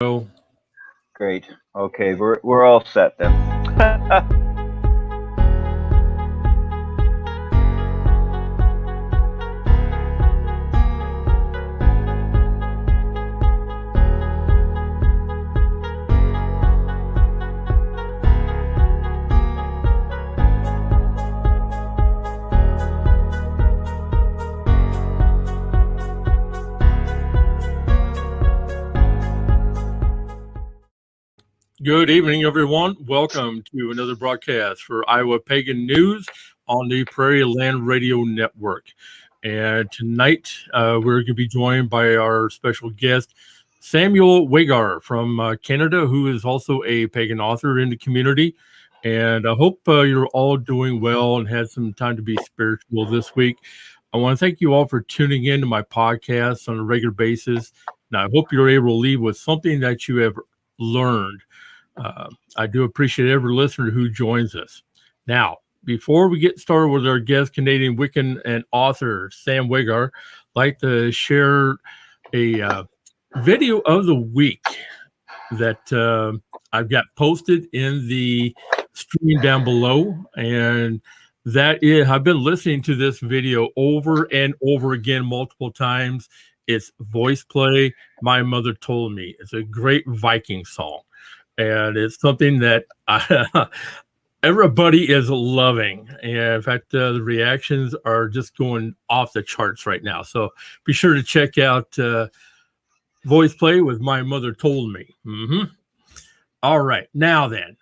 Oh, Great. Okay, we're all set then. good evening, everyone. Welcome to another broadcast for Iowa Pagan News on the Prairie Land Radio Network. And tonight, we're going to be joined by our special guest, Samuel Wagar from Canada, who is also a pagan author in the community. And I hope you're all doing well and had some time to be spiritual this week. I want to thank you all for tuning in to my podcast on a regular basis. Now, I hope you're able to leave with something that you have learned. I do appreciate every listener who joins us. Now, before we get started with our guest, Canadian Wiccan and author Sam Wagar, I'd like to share a video of the week that I've got posted in the stream down below. And that is, I've been listening to this video over and over again multiple times. It's Voice Play, My Mother Told Me. It's a great Viking song. And it's something that everybody is loving. And in fact, the reactions are just going off the charts right now. So be sure to check out Voice Play with My Mother Told Me. All right. Now then,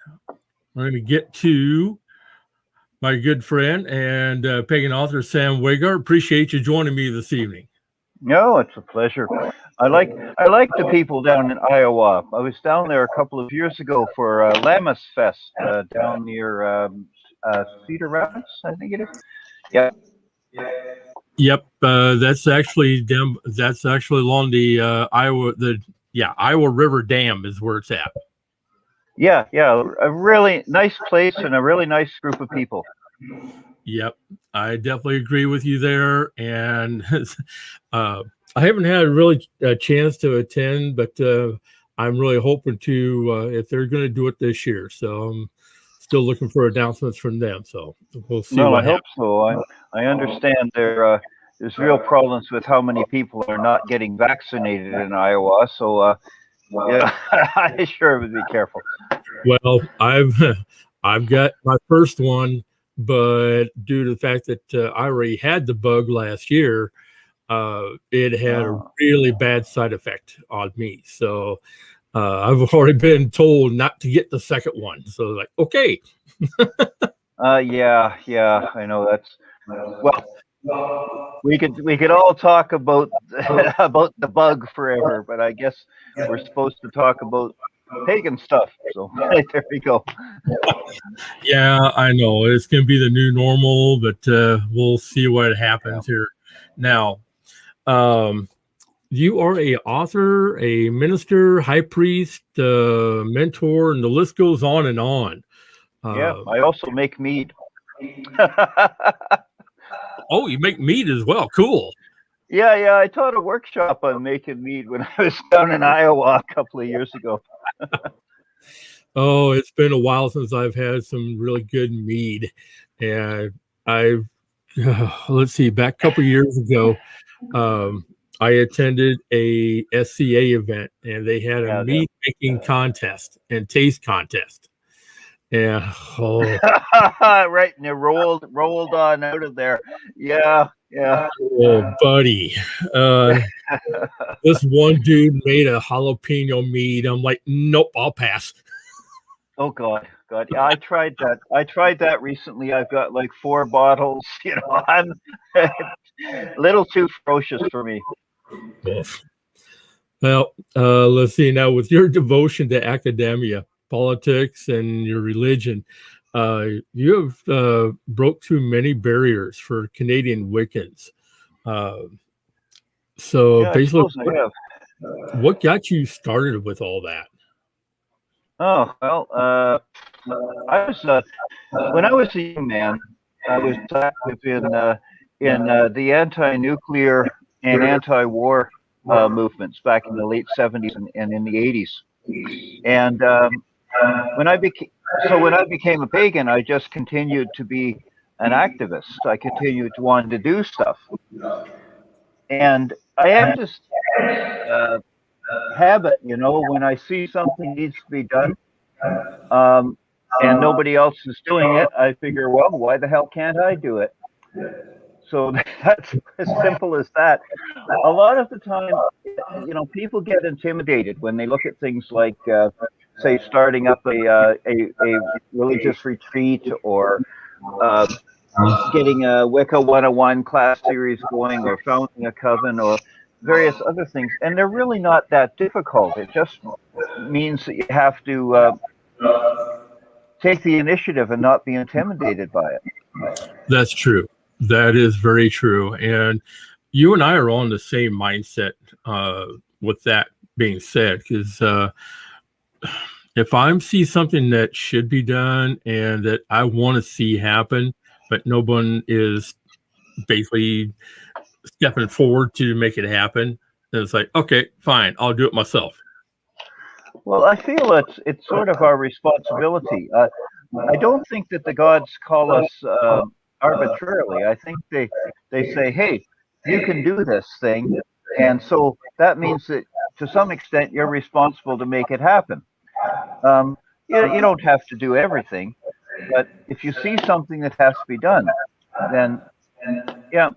we're going to get to my good friend and pagan author, Sam Wagar. Appreciate you joining me this evening. No, it's a pleasure. I like the people down in Iowa. I was down there a couple of years ago for Lammas Fest down near Cedar Rapids, I think it is. Yeah. Yep, that's actually along the Iowa River Dam is where it's at. Yeah, a really nice place and a really nice group of people. Yep, I definitely agree with you there, and I haven't had really a chance to attend, but I'm really hoping to if they're going to do it this year. So I'm still looking for announcements from them. So we'll see. No, I hope so. I understand there's real problems with how many people are not getting vaccinated in Iowa. So yeah, I sure would be careful. Well, I've got my first one, but due to the fact that I already had the bug last year, it had a really bad side effect on me. So I've already been told not to get the second one. So like, okay. Yeah, I know that's well. We could all talk about about the bug forever, but I guess we're supposed to talk about pagan stuff. So there we go. Yeah, I know it's going to be the new normal, but we'll see what happens here. Now, you are a author, a minister, high priest, mentor, and the list goes on and on. Yeah, I also make mead. Oh, you make mead as well. Cool. Yeah, I taught a workshop on making mead when I was down in Iowa a couple of years ago. Oh, it's been a while since I've had some really good mead. And let's see, back a couple of years ago, I attended a SCA event, and they had a mead making contest and taste contest. And right, and it rolled on out of there. Yeah. Oh, buddy. This one dude made a jalapeno mead. I'm like, nope, I'll pass. Oh God. Yeah, I tried that recently. I've got like 4 bottles. I'm a little too ferocious for me. Well, let's see now. With your devotion to academia, politics, and your religion, you have broke through many barriers for Canadian Wiccans. So yeah, basically, what got you started with all that? Oh well, I was when I was a young man, I was active in the anti-nuclear and anti-war movements back in the late 70s and in the 80s. And when I became a pagan, I just continued to be an activist. I continued to want to do stuff. And I have this habit, when I see something needs to be done, and nobody else is doing it, I figure, well, why the hell can't I do it? So that's as simple as that. A lot of the time, people get intimidated when they look at things like, say, starting up a religious retreat, or getting a Wicca 101 class series going, or founding a coven, or various other things. And they're really not that difficult. It just means that you have to take the initiative and not be intimidated by it. That's true. That is very true. And you and I are on the same mindset with that being said, because if I see something that should be done and that I want to see happen, but no one is basically stepping forward to make it happen, then it's like, okay, fine, I'll do it myself. Well, I feel it's sort of our responsibility. I don't think that the gods call us arbitrarily. I think they say, hey, you can do this thing, and so that means that to some extent you're responsible to make it happen. You don't have to do everything, but if you see something that has to be done, then yeah.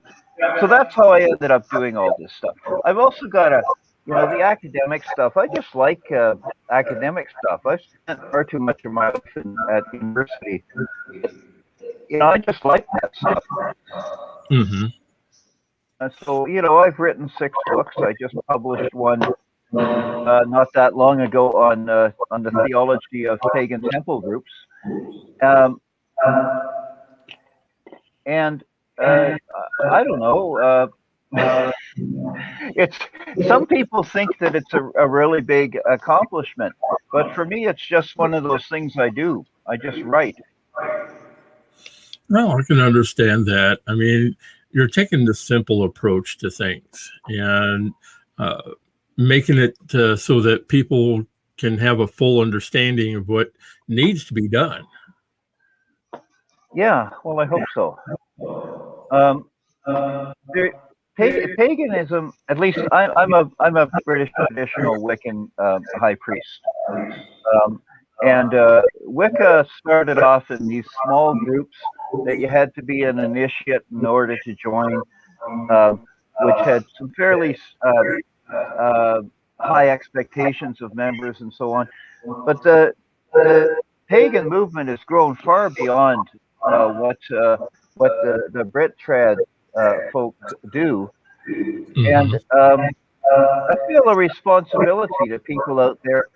So that's how I ended up doing all this stuff. I've also got the academic stuff. I just like academic stuff. I spent far too much of my life at university. I just like that stuff. Mm-hmm. So, I've written 6 books. I just published one not that long ago on the theology of pagan temple groups. And I don't know. It's some people think that it's a really big accomplishment, but for me, it's just one of those things I do. I just write. No, I can understand that. I mean, you're taking the simple approach to things and making it so that people can have a full understanding of what needs to be done. Yeah, well, I hope so. Paganism, at least I'm a British traditional Wiccan high priest, and Wicca started off in these small groups that you had to be an initiate in order to join, which had some fairly high expectations of members and so on. But the pagan movement has grown far beyond what the Brit trad folk do, and I feel a responsibility to people out there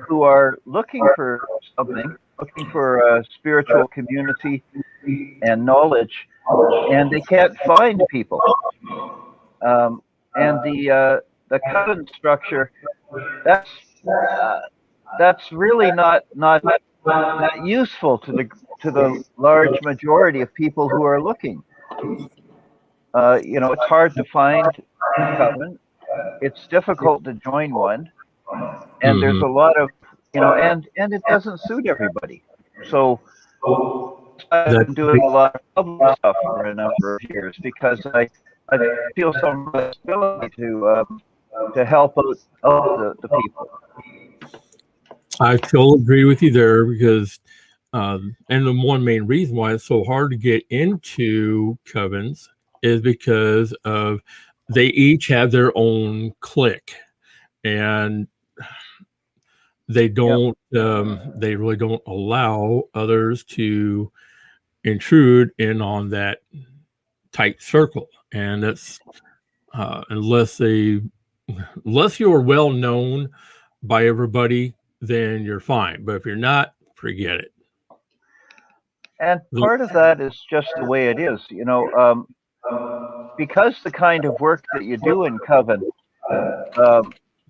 who are looking for something, looking for a spiritual community and knowledge, and they can't find people. And the coven structure, that's really not useful to the large majority of people who are looking. It's hard to find a coven. It's difficult to join one, and there's a lot of and it doesn't suit everybody. So I've been doing a lot of public stuff for a number of years because I feel some responsibility to help out the people. I totally agree with you there because, and the one main reason why it's so hard to get into covens is because of they each have their own clique, and they don't, they really don't allow others to intrude in on that tight circle, and that's unless you are well known by everybody, then you're fine. But if you're not, forget it. And part of that is just the way it is, because the kind of work that you do in coven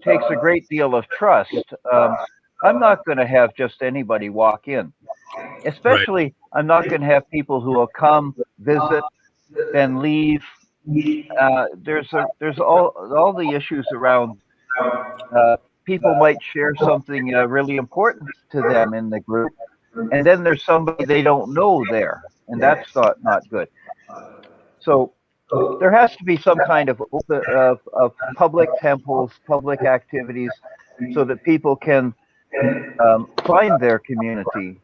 takes a great deal of trust. I'm not going to have just anybody walk in. Especially, right. I'm not going to have people who will come, visit, then leave, there's all the issues around. People might share something really important to them in the group, and then there's somebody they don't know there, and that's not good. So there has to be some kind of public temples, public activities, so that people can find their community.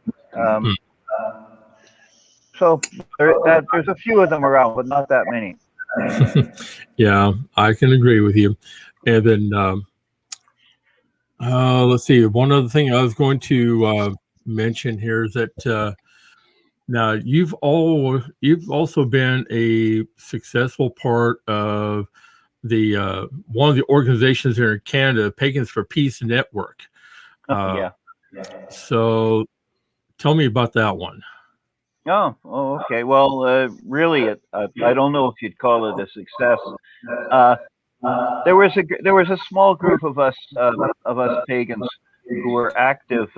So there's a few of them around, but not that many. Yeah, I can agree with you. And then let's see. One other thing I was going to mention here is that now you've also been a successful part of the one of the organizations here in Canada, Pagans for Peace Network. Yeah. So tell me about that one. Oh, okay. Well, really, I don't know if you'd call it a success. There was a small group of us pagans who were active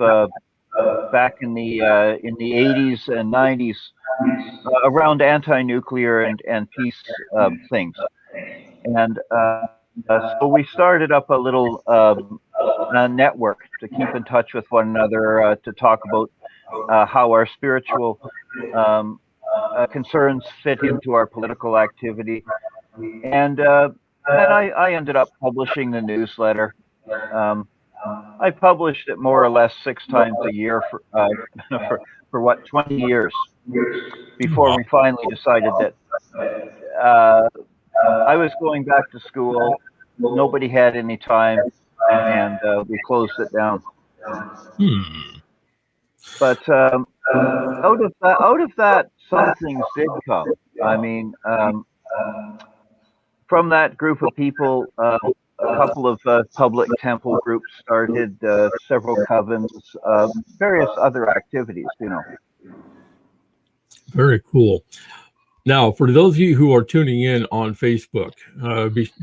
back in the 80s and 90s around anti-nuclear and peace things, and so we started up a little network to keep in touch with one another, to talk about how our spiritual concerns fit into our political activity. And then I ended up publishing the newsletter. I published it more or less 6 times a year for what, 20 years, before we finally decided that I was going back to school. Nobody had any time, and we closed it down. But out of that, some things did come. I mean, from that group of people, a couple of public temple groups started, several covens, various other activities, Very cool. Now, for those of you who are tuning in on Facebook,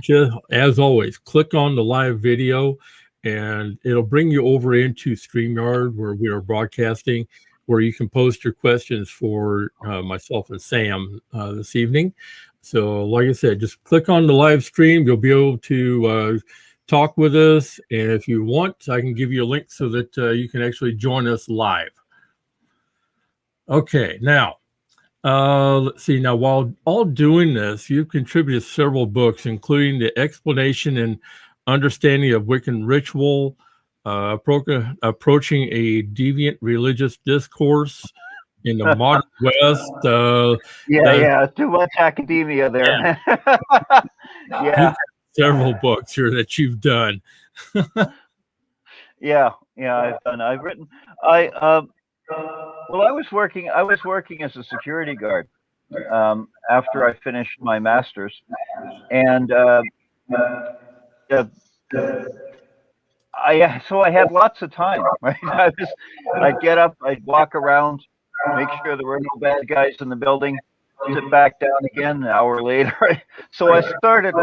just as always, click on the live video, and it'll bring you over into StreamYard, where we are broadcasting, where you can post your questions for myself and Sam this evening. So, like I said, just click on the live stream. You'll be able to talk with us. And if you want, I can give you a link so that you can actually join us live. Okay, now, let's see. Now, while all doing this, you've contributed several books, including The Explanation and Understanding of Wiccan Ritual, Approaching a Deviant Religious Discourse in the Modern West. Yeah, too much academia there. Yeah. Several books here that you've done. Yeah, I've done. I've written. Well, I was working as a security guard after I finished my master's, and so I had lots of time. Right, I'd get up, I'd walk around, make sure there were no bad guys in the building, sit back down again an hour later. So I started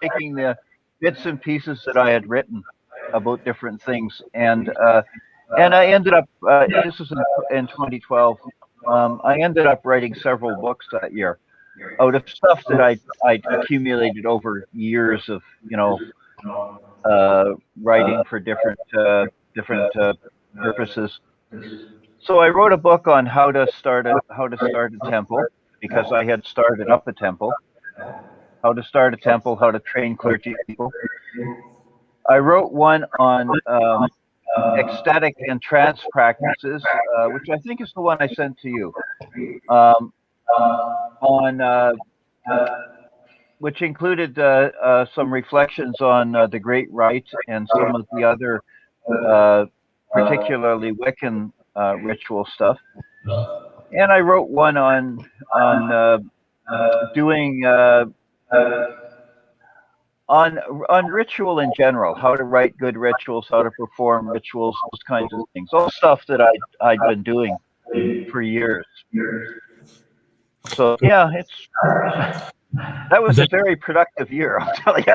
taking the bits and pieces that I had written about different things, and I ended up, this was in 2012, I ended up writing several books that year out of stuff that I'd accumulated over years of, writing for different purposes. So I wrote a book on how to start a temple, because I had started up a temple, how to start a temple, how to train clergy people. I wrote one on ecstatic and trance practices, which I think is the one I sent to you, which included some reflections on the Great Rite and some of the other particularly Wiccan ritual stuff. And I wrote one on doing on ritual in general, how to write good rituals, how to perform rituals, those kinds of things, all stuff that I'd been doing for years. So yeah, that was a very productive year, I'll tell you.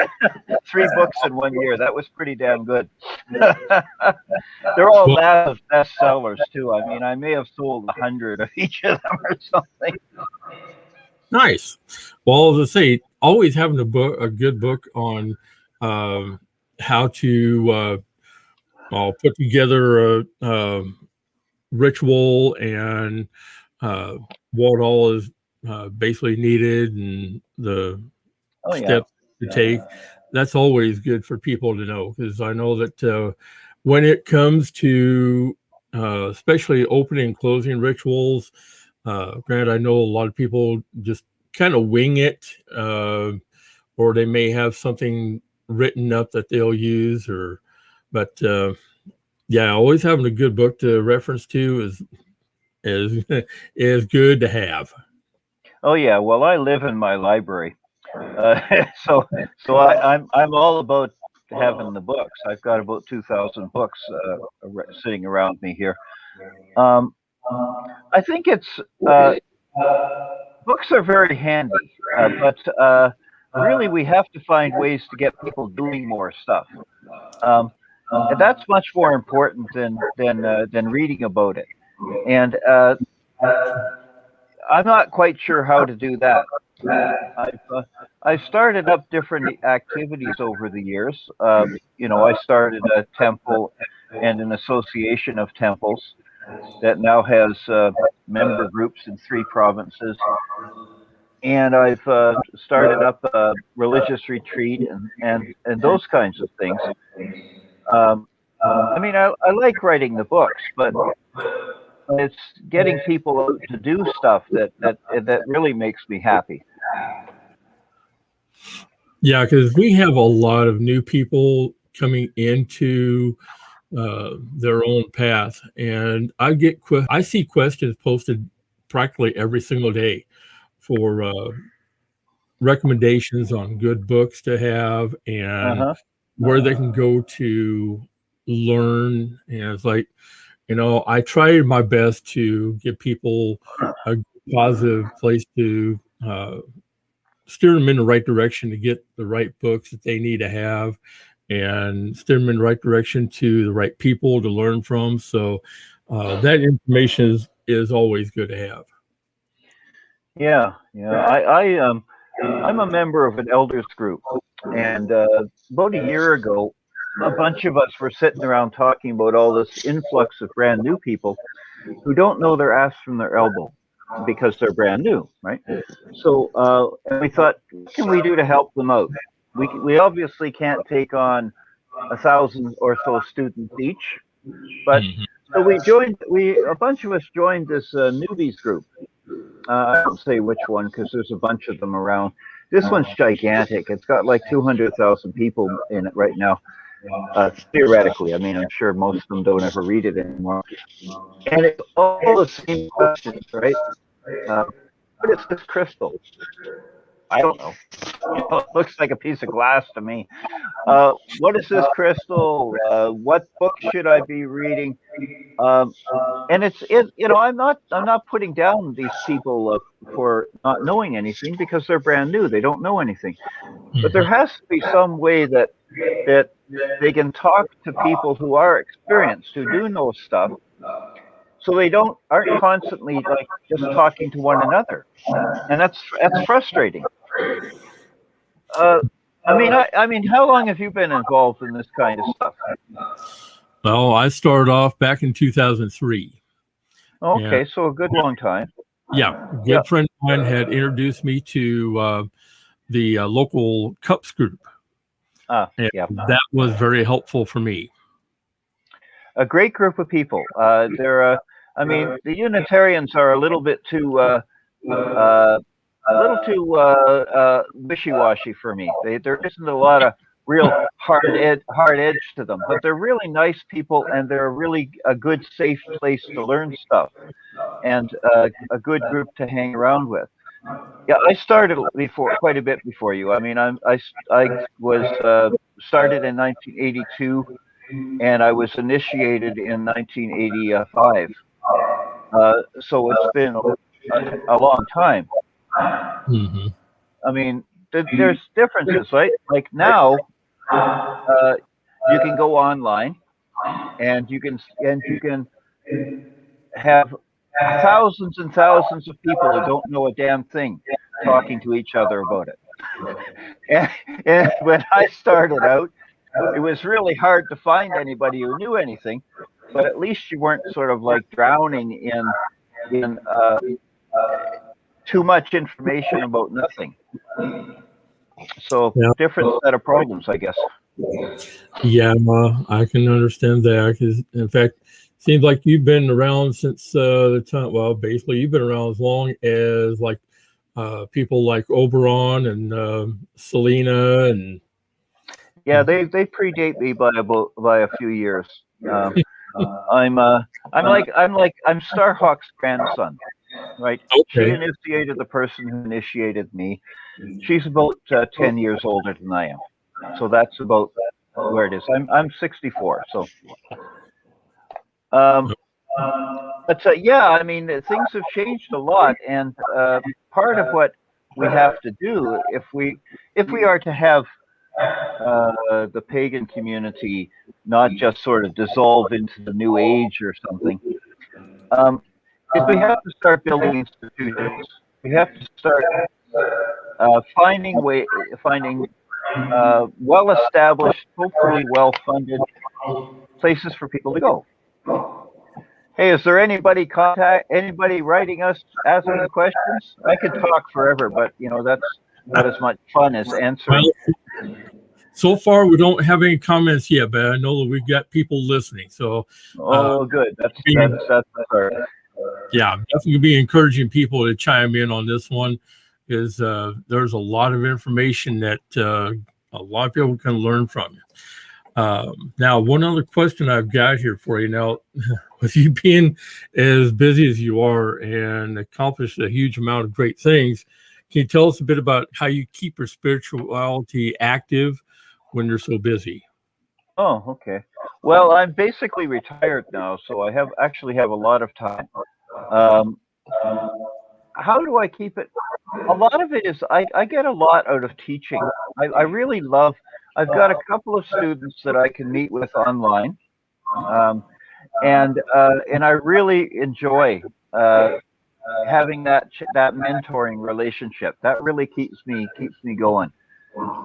3 books in 1 year. That was pretty damn good. They're all massive bestsellers too. I mean, I may have sold 100 of each of them or something. Nice. Well, as I say, always having a good book on how to put together a ritual and what all is basically needed and the steps to take. That's always good for people to know, because I know that when it comes to especially opening and closing rituals, granted, I know a lot of people just kind of wing it, or they may have something written up that they'll use, but yeah, always having a good book to reference to is good to have. Oh yeah, well, I live in my library, so I'm all about having the books. I've got about 2,000 books sitting around me here. I think it's books are very handy, but really we have to find ways to get people doing more stuff. And that's much more important than reading about it. And I'm not quite sure how to do that. I've started up different activities over the years. I started a temple and an association of temples that now has member groups in 3 provinces. And I've started up a religious retreat and those kinds of things. I mean, I like writing the books, but it's getting people out to do stuff that really makes me happy. Yeah, because we have a lot of new people coming into their own path, and I see questions posted practically every single day for recommendations on good books to have and where they can go to learn. And it's like, I tried my best to give people a positive place to steer them in the right direction to get the right books that they need to have, and steer them in the right direction to the right people to learn from. So that information is always good to have. Yeah. I'm a member of an elders group, and about a year ago, a bunch of us were sitting around talking about all this influx of brand new people who don't know their ass from their elbow because they're brand new, right? So and we thought, what can we do to help them out? We obviously can't take on 1,000 or so students each, but so a bunch of us joined this newbies group. I don't say which one because there's a bunch of them around. This one's gigantic. It's got like 200,000 people in it right now. Theoretically, I mean, I'm sure most of them don't ever read it anymore. And it's all the same questions, right? What is this crystal? I don't know. It looks like a piece of glass to me. What is this crystal? What book should I be reading? And I'm not putting down these people for not knowing anything, because they're brand new. They don't know anything. But there has to be some way that they can talk to people who are experienced, who do know stuff, so they aren't constantly like just talking to one another, and that's frustrating. I mean, how long have you been involved in this kind of stuff? Well, I started off back in 2003. Okay, so a good long time. Yeah, a good friend of mine had introduced me to the local CUPS group. That was very helpful for me. A great group of people. I mean, the Unitarians are a little bit too wishy-washy for me. There isn't a lot of real hard edge to them, but they're really nice people, and they're really a good, safe place to learn stuff, and a good group to hang around with. Yeah, I started quite a bit before you. I mean, I was started in 1982, and I was initiated in 1985. So it's been a long time. I mean, there's differences, right? Like now, you can go online, and you can have thousands and thousands of people who don't know a damn thing talking to each other about it. and when I started out, it was really hard to find anybody who knew anything, but at least you weren't sort of like drowning in too much information about nothing. So Yeah. different set of problems, I guess. Yeah, I can understand that, because in fact, it seems like you've been around since the time. Well, basically, you've been around as long as like people like Oberon and Selena, and Yeah, they predate me by a few years. I'm Starhawk's grandson, right? She okay. initiated the person who initiated me. She's about 10 years older than I am, so that's about where it is. I'm 64, so. But yeah, I mean, things have changed a lot, and part of what we have to do if we are to have the pagan community not just sort of dissolve into the new age or something, is we have to start building institutions. We have to start finding well-established, hopefully well-funded places for people to go. Hey, is there anybody writing us, asking questions? I could talk forever, but that's not as much fun as answering. Well, so far, we don't have any comments yet, but I know that we've got people listening. So, good. That's the start. Yeah, definitely be encouraging people to chime in on this one, because there's a lot of information that a lot of people can learn from you. Now, one other question I've got here for you. Now, with you being as busy as you are and accomplished a huge amount of great things, can you tell us a bit about how you keep your spirituality active when you're so busy? Oh, okay. Well, I'm basically retired now, so I actually have a lot of time. How do I keep it? A lot of it is I get a lot out of teaching. I really love. I've got a couple of students that I can meet with online, and I really enjoy having that mentoring relationship. That really keeps me going.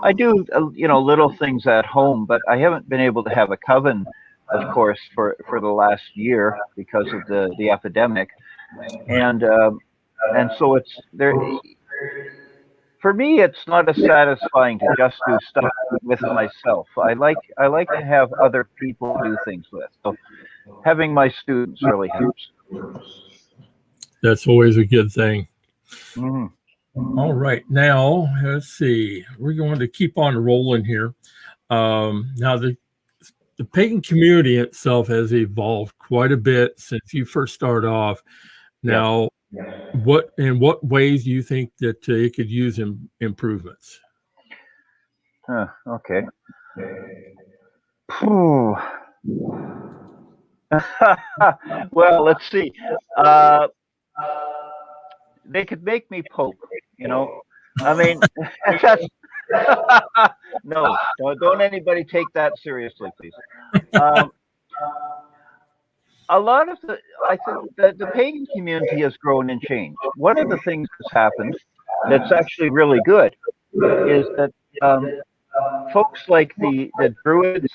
I do little things at home, but I haven't been able to have a coven, of course, for the last year because of the epidemic, and so it's there. For me, it's not as satisfying to just do stuff with myself. I like to have other people do things with. So having my students really helps. That's always a good thing. Mm-hmm. All right, now let's see. We're going to keep on rolling here. Now, the pagan community itself has evolved quite a bit since you first started off. Now, in what ways do you think that it could use improvements? Okay. Well, let's see. They could make me Pope, I mean, that's, no, don't anybody take that seriously, please. A lot of I think that the pagan community has grown and changed. One of the things that's happened that's actually really good is that folks like the Druids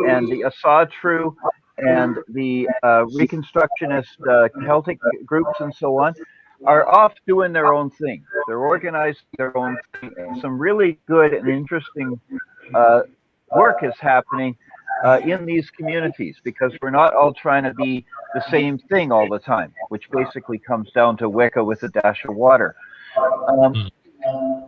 and the Asatru and the Reconstructionist Celtic groups and so on are off doing their own thing. They're organizing their own thing. Some really good and interesting work is happening in these communities, because we're not all trying to be the same thing all the time, which basically comes down to Wicca with a dash of water. And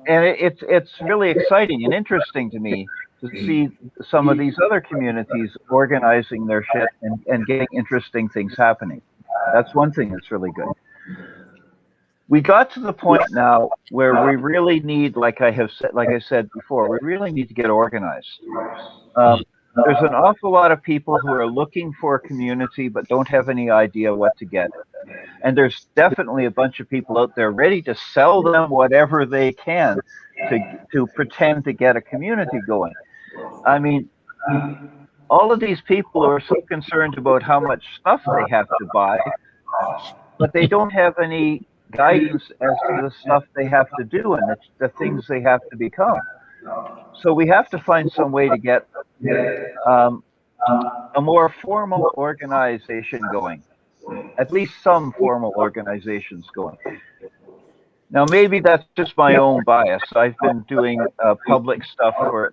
it's really exciting and interesting to me to see some of these other communities organizing their shit and getting interesting things happening. That's one thing that's really good. We got to the point now where we really need, like I said before, we really need to get organized. There's an awful lot of people who are looking for a community but don't have any idea what to get. And there's definitely a bunch of people out there ready to sell them whatever they can to pretend to get a community going. I mean, all of these people are so concerned about how much stuff they have to buy, but they don't have any guidance as to the stuff they have to do and the things they have to become. So we have to find some way to get a more formal organization going, at least some formal organizations going. Now, maybe that's just my own bias. I've been doing public stuff for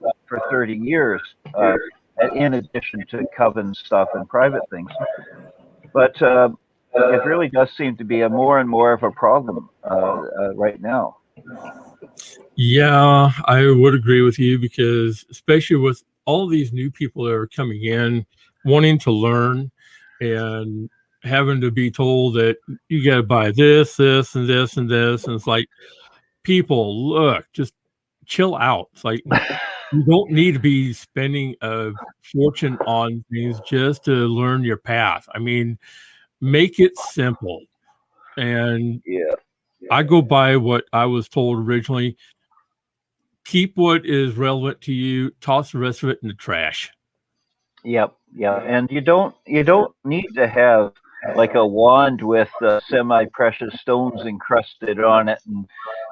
30 years, in addition to coven stuff and private things. But it really does seem to be a more and more of a problem right now. Yeah, I would agree with you, because especially with all these new people that are coming in, wanting to learn and having to be told that you got to buy this, this, and this, and this. And it's like, people, look, just chill out. It's like, you don't need to be spending a fortune on things just to learn your path. I mean, make it simple. And I go by what I was told originally. Keep what is relevant to you, toss the rest of it in the trash. Yep. And you don't need to have like a wand with semi-precious stones encrusted on it,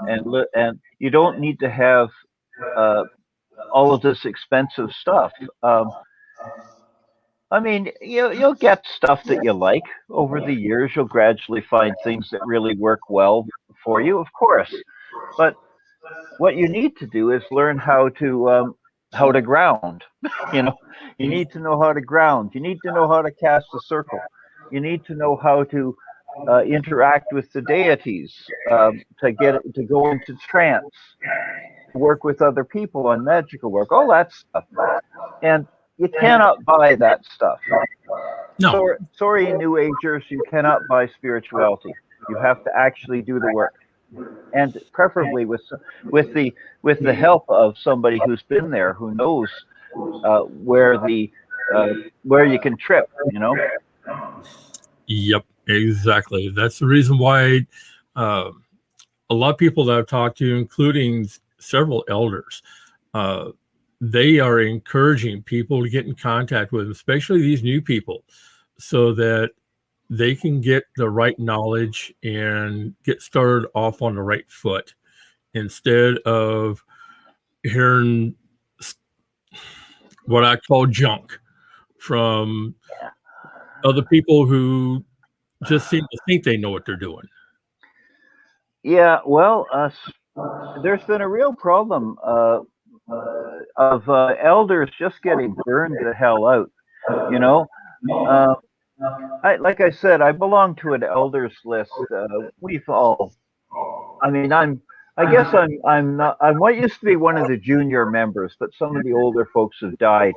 and you don't need to have all of this expensive stuff. I mean, you'll get stuff that you like over the years. You'll gradually find things that really work well for you, of course. But what you need to do is learn how to ground. You need to know how to ground. You need to know how to cast a circle. You need to know how to interact with the deities, to go into trance, to work with other people on magical work, all that stuff. And you cannot buy that stuff. No. Sorry, New Agers, you cannot buy spirituality. You have to actually do the work, and preferably with the help of somebody who's been there, who knows where you can trip. Yep, exactly. That's the reason why a lot of people that I've talked to, including several elders, they are encouraging people to get in contact with them, especially these new people, so that they can get the right knowledge and get started off on the right foot, instead of hearing what I call junk from other people who just seem to think they know what they're doing. Yeah, well, there's been a real problem of elders just getting burned the hell out. Like I said, I belong to an elders list. We've all. I mean, I'm not. I'm what used to be one of the junior members, but some of the older folks have died.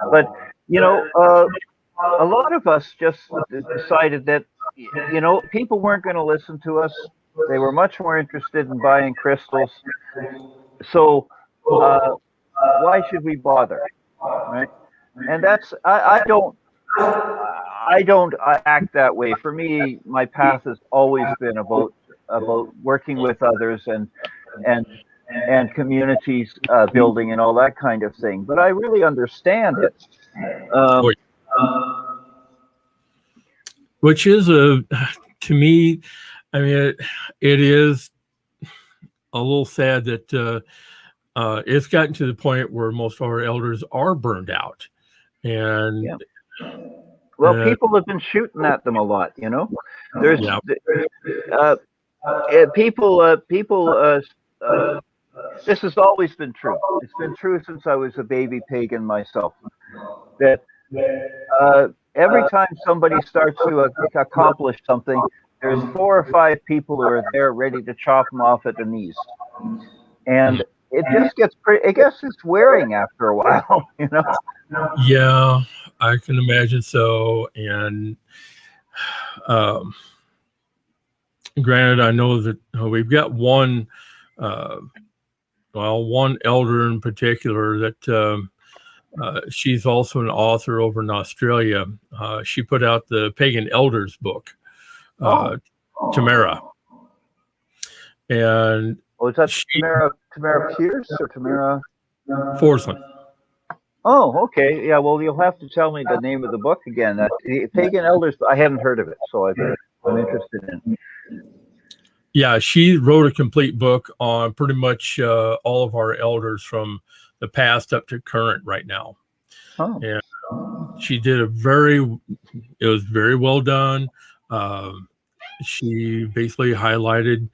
But a lot of us just decided that people weren't going to listen to us. They were much more interested in buying crystals. So why should we bother, right? And that's I don't act that way. For me, my path has always been about working with others and communities building and all that kind of thing. But I really understand it. Which is to me, I mean, it is a little sad that it's gotten to the point where most of our elders are burned out. And well, people have been shooting at them a lot. There's people. This has always been true. It's been true since I was a baby pagan myself. That every time somebody starts to accomplish something, there's 4 or 5 people who are there ready to chop them off at the knees, and it just gets pretty. I guess it's wearing after a while, Yeah, I can imagine so. And granted, I know that we've got one elder in particular that she's also an author over in Australia. She put out the Pagan Elders book, Tamara. And is that Tamara Pierce or Tamara Forsman? Oh, okay. Yeah, well, you'll have to tell me the name of the book again. Pagan Elders, I haven't heard of it, so I'm interested in it. Yeah, she wrote a complete book on pretty much all of our elders from the past up to current right now. Oh. And she did it was very well done. She basically highlighted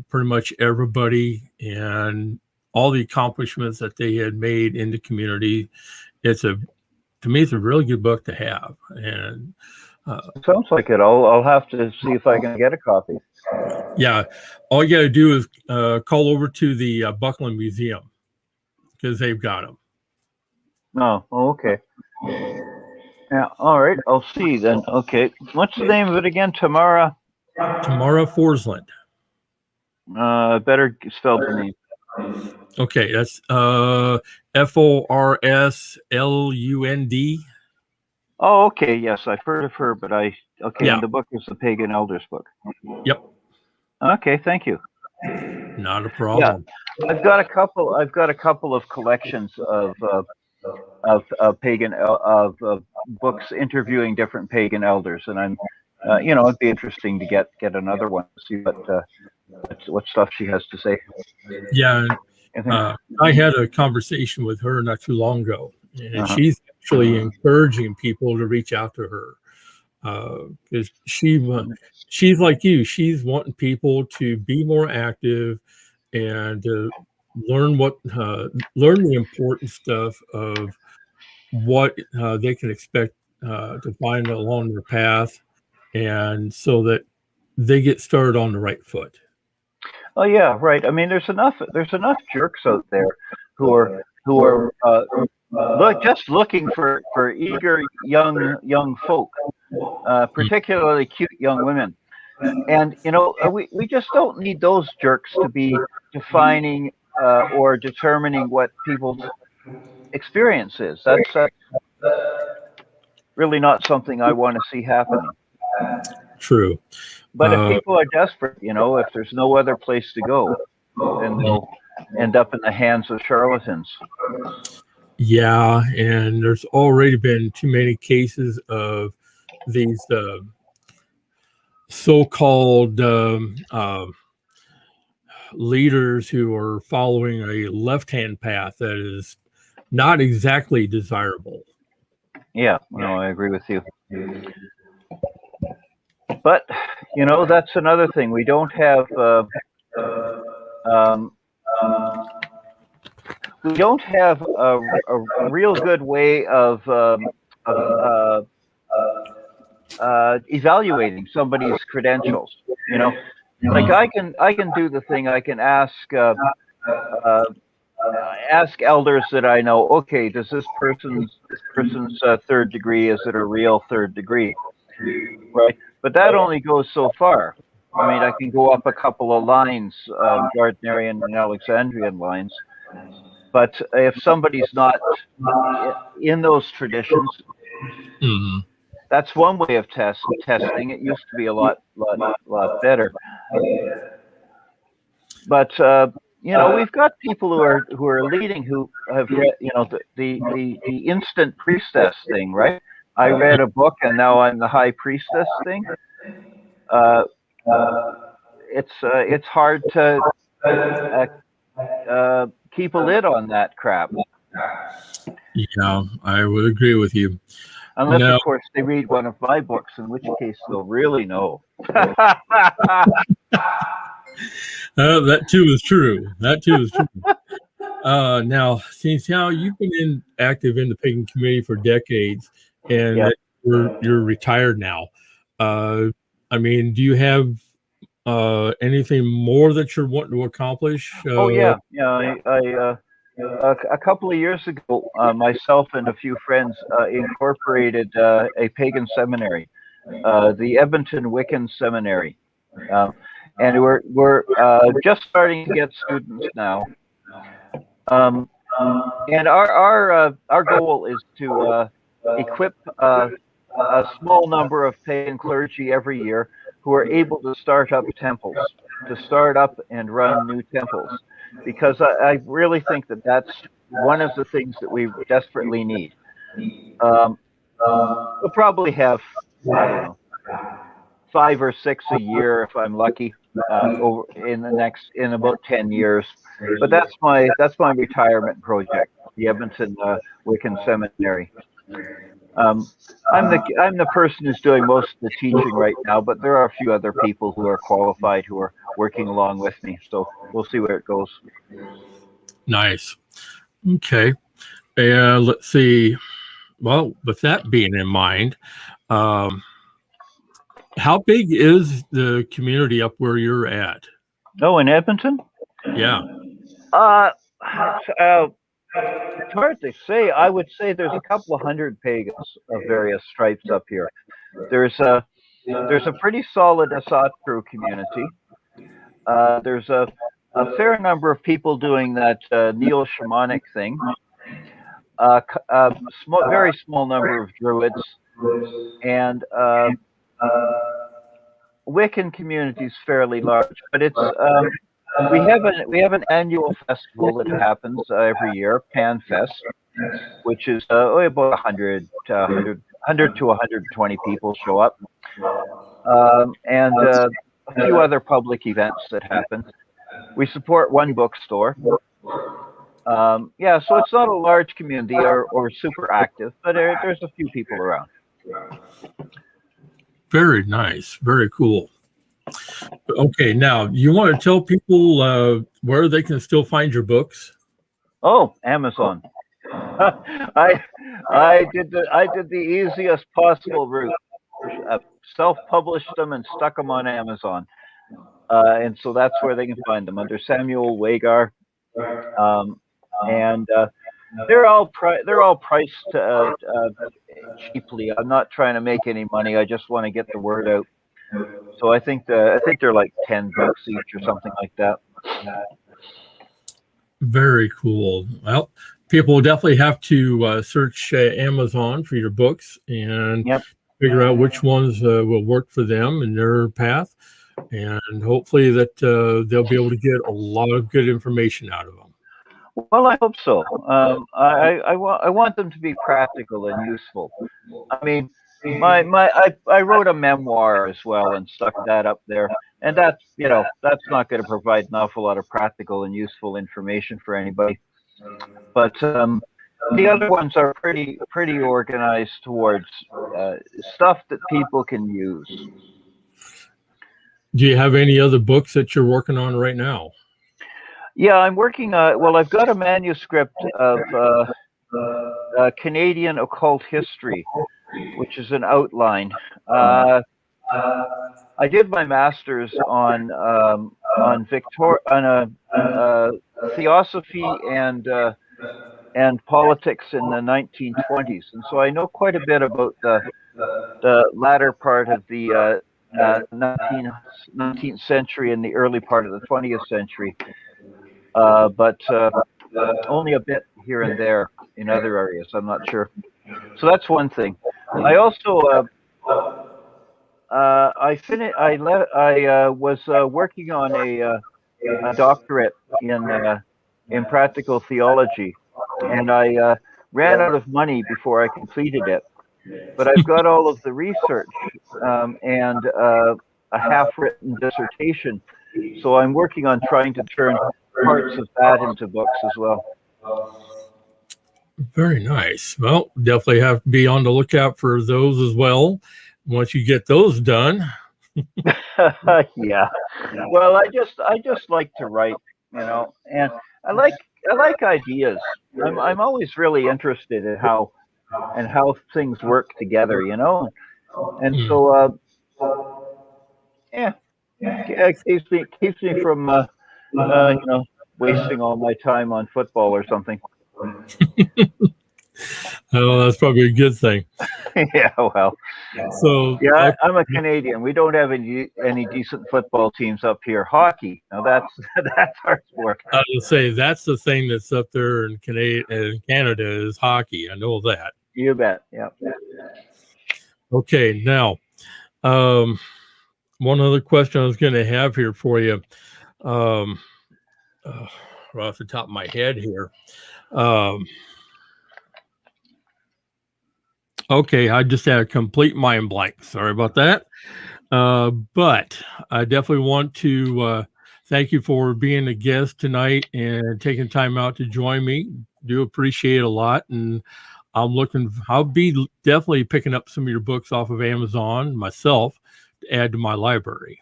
pretty much everybody and all the accomplishments that they had made in the community. To me, it's a really good book to have. And sounds like it. I'll have to see if I can get a copy. Yeah, all you got to do is call over to the Buckland Museum because they've got them. Oh, okay. Yeah, all right. I'll see then. Okay. What's the name of it again? Tamara Forsland. Better spell the name. Okay, that's Forslund. Oh, okay. Yes, I've heard of her, but yeah. And the book is the Pagan Elders book. Yep. Okay, thank you. Not a problem. Yeah, I've got a couple of collections of pagan books interviewing different pagan elders, and I'm, it'd be interesting to get another one to see what stuff she has to say. Yeah, I had a conversation with her not too long ago, and she's actually encouraging people to reach out to her because she's like you. She's wanting people to be more active and to learn the important stuff of what they can expect to find along their path, and so that they get started on the right foot. Oh yeah, right. I mean, there's enough jerks out there who are just looking for eager young folk, particularly cute young women. And we just don't need those jerks to be defining or determining what people's experience is. That's really not something I want to see happening. True. But if people are desperate, if there's no other place to go, then they'll end up in the hands of charlatans. Yeah, and there's already been too many cases of these so-called leaders who are following a left-hand path that is not exactly desirable. Yeah, no, I agree with you. But that's another thing. We don't have a real good way of evaluating somebody's credentials. Like I can do the thing. I can ask elders that I know. Okay, does this person's third degree, is it a real third degree? Right. But that only goes so far. I mean, I can go up a couple of lines, Gardnerian and Alexandrian lines. But if somebody's not in those traditions, that's one way of testing. It used to be a lot better. But we've got people who are leading who have read, the instant priestess thing, right? I read a book and now I'm the high priestess thing. It's hard to keep a lid on that crap. Yeah, I would agree with you. Unless, of course, they read one of my books, in which case they'll really know. That too is true. Now, since how you've been active in the pagan community for decades, and you're retired now, I mean, do you have anything more that you're wanting to accomplish? A couple of years ago, myself and a few friends incorporated a pagan seminary, the Edmonton Wiccan Seminary, and we're just starting to get students now. And our goal is to equip a small number of pagan clergy every year who are able to start up and run new temples, because I really think that that's one of the things that we desperately need. We'll probably have, I don't know, 5 or 6 a year if I'm lucky. in about 10 years. But that's my retirement project, the Edmonton Wiccan Seminary. I'm the person who's doing most of the teaching right now, but there are a few other people who are qualified who are working along with me. So we'll see where it goes. Nice. Okay. And let's see. Well, with that being in mind, how big is the community up where you're at? Oh, in Edmonton? Yeah. It's hard to say. I would say there's a couple of hundred pagans of various stripes up here. There's a pretty solid Asatru community. There's a fair number of people doing that neo-shamanic thing. Very small number of druids, and Wiccan community is fairly large. But it's we have an annual festival that happens every year, Pan Fest, which is about 100 to 120 people show up, and a few other public events that happen. We support one bookstore. So it's not a large community or super active, but there's a few people around. Very nice. Very cool. Okay, now you want to tell people where they can still find your books? Oh, Amazon. I did the easiest possible route. Self-published them and stuck them on Amazon, and so that's where they can find them under Samuel Wagar. And they're all priced cheaply. I'm not trying to make any money. I just want to get the word out. So I think they're like $10 each or something like that. Very cool. Well, people will definitely have to search Amazon for your books and figure out which ones will work for them and their path, and hopefully that they'll be able to get a lot of good information out of them. Well, I hope so. I want them to be practical and useful. I mean, I wrote a memoir as well and stuck that up there, and that's not going to provide an awful lot of practical and useful information for anybody. But the other ones are pretty organized towards stuff that people can use. Do you have any other books that you're working on right now? Yeah, I'm working. Well, I've got a manuscript of Canadian occult history, which is an outline. I did my master's on theosophy and politics in the 1920s, and so I know quite a bit about the latter part of the 19th century and the early part of the 20th century. But only a bit here and there in other areas. I'm not sure. So that's one thing. I also I was working on a doctorate in practical theology, and I ran out of money before I completed it. But I've got all of the research and a half-written dissertation. So I'm working on trying to turn parts of that into books as well. Very nice. Well, definitely have to be on the lookout for those as well. Once you get those done. Yeah. Well, I just like to write, and I like ideas. I'm always really interested in how things work together, and so it keeps me from wasting all my time on football or something. Oh, that's probably a good thing. Yeah, well. So yeah, I'm a Canadian. We don't have any decent football teams up here. Hockey, now that's our sport. I would say that's the thing that's up there in Canada is hockey. I know that. You bet. Yeah. Okay, now, one other question I was going to have here for you, right off the top of my head here. Okay, I just had a complete mind blank. Sorry about that. But I definitely want to thank you for being a guest tonight and taking time out to join me. Do appreciate it a lot. And I'll be definitely picking up some of your books off of Amazon myself to add to my library.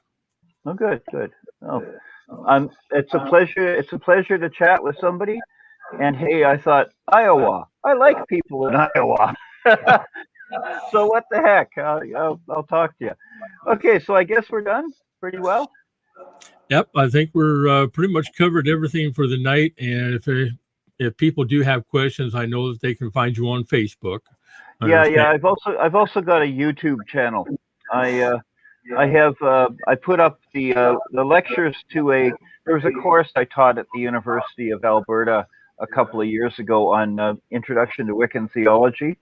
Oh, good. Oh, it's a pleasure. It's a pleasure to chat with somebody. And hey, I thought Iowa. I like people in Iowa. So what the heck? I'll talk to you. Okay, so I guess we're done pretty well. Yep, I think we're pretty much covered everything for the night. And if people do have questions, I know that they can find you on Facebook. Yeah. I've also got a YouTube channel. I put up the lectures to there was a course I taught at the University of Alberta a couple of years ago on Introduction to Wiccan Theology.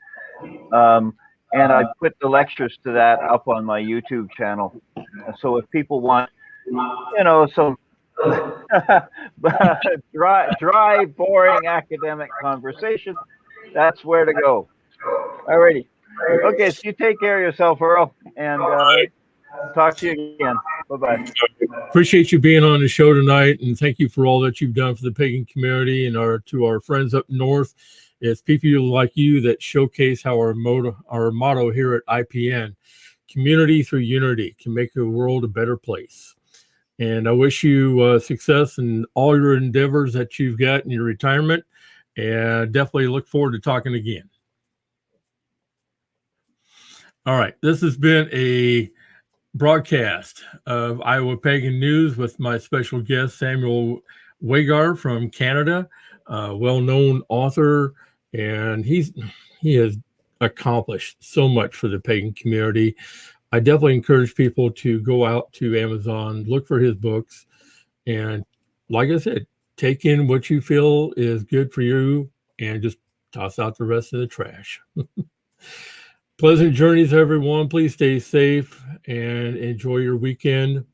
And I put the lectures to that up on my YouTube channel. So if people want, some dry, boring academic conversation, that's where to go. Alrighty. Okay, so you take care of yourself, Earl, and talk to you again. Bye-bye. Appreciate you being on the show tonight, and thank you for all that you've done for the pagan community and to our friends up north. It's people like you that showcase how our motto here at IPN, community through unity, can make the world a better place. And I wish you success in all your endeavors that you've got in your retirement, and definitely look forward to talking again. All right, this has been a broadcast of Iowa Pagan News with my special guest, Samuel Wagar from Canada, a well-known author, and he has accomplished so much for the pagan community. I definitely encourage people to go out to Amazon, look for his books, and like I said, take in what you feel is good for you and just toss out the rest of the trash. Pleasant journeys, everyone. Please stay safe and enjoy your weekend.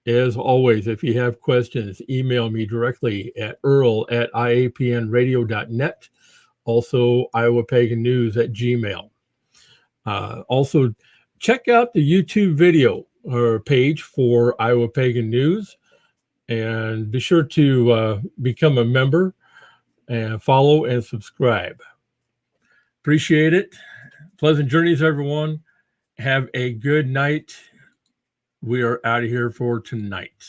As always, if you have questions, email me directly at earl@iapnradio.net. Also, Iowa Pagan News at Gmail. Also, check out the YouTube video or page for Iowa Pagan News, and be sure to become a member and follow and subscribe. Appreciate it. Pleasant journeys, everyone. Have a good night. We are out of here for tonight.